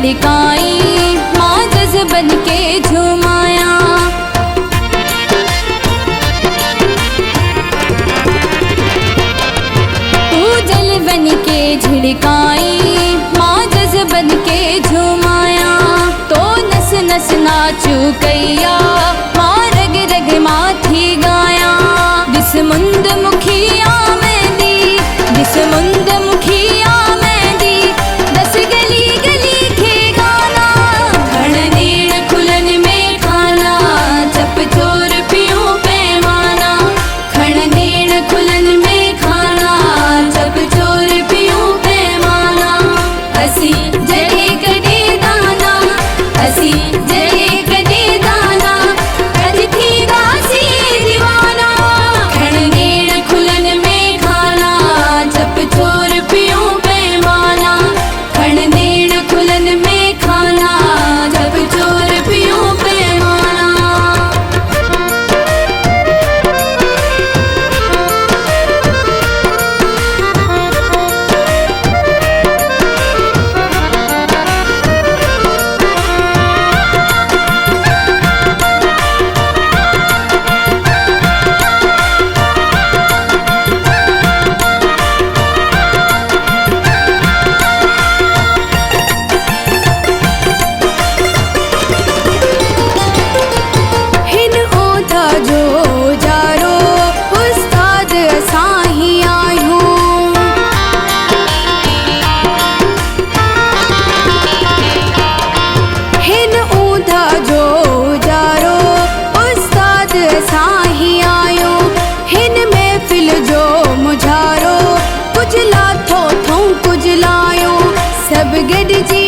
झिड़काई, माँ जज बन के झुमाया। तू जल बन के झिड़काई, माँ जज बन के झुमाया। तो नस नस नाचू कैया, माँ रग रग माथी गाया। दिस मुंद मुखिया में दी, दिस मुंद मुखिया में दी, दस गली गली के गाना। खण नीण खुलन में खाना, चप चोर पियूं पैमाना। खण नीण खुलन में खाना, चप चोर पियूं पैमाना। असी जड़े कदे दाना, असी जड़े कदे दाना, कद थी दासी दीवाना। खण नीण खुलन में खाना, चप चोर पियूं पैमाना। खण नीण खुलन में खाना, चप चोर पियूं पैमाना। हिन ओधा जो जारो, उस्ताद असाही आयूं। हिन ओधा जो जारो, उस्ताद असाही आयूं। हिन महफिल जो मुझारो, कुछ लाथो थो कुछ लायूं। सब गॾिजी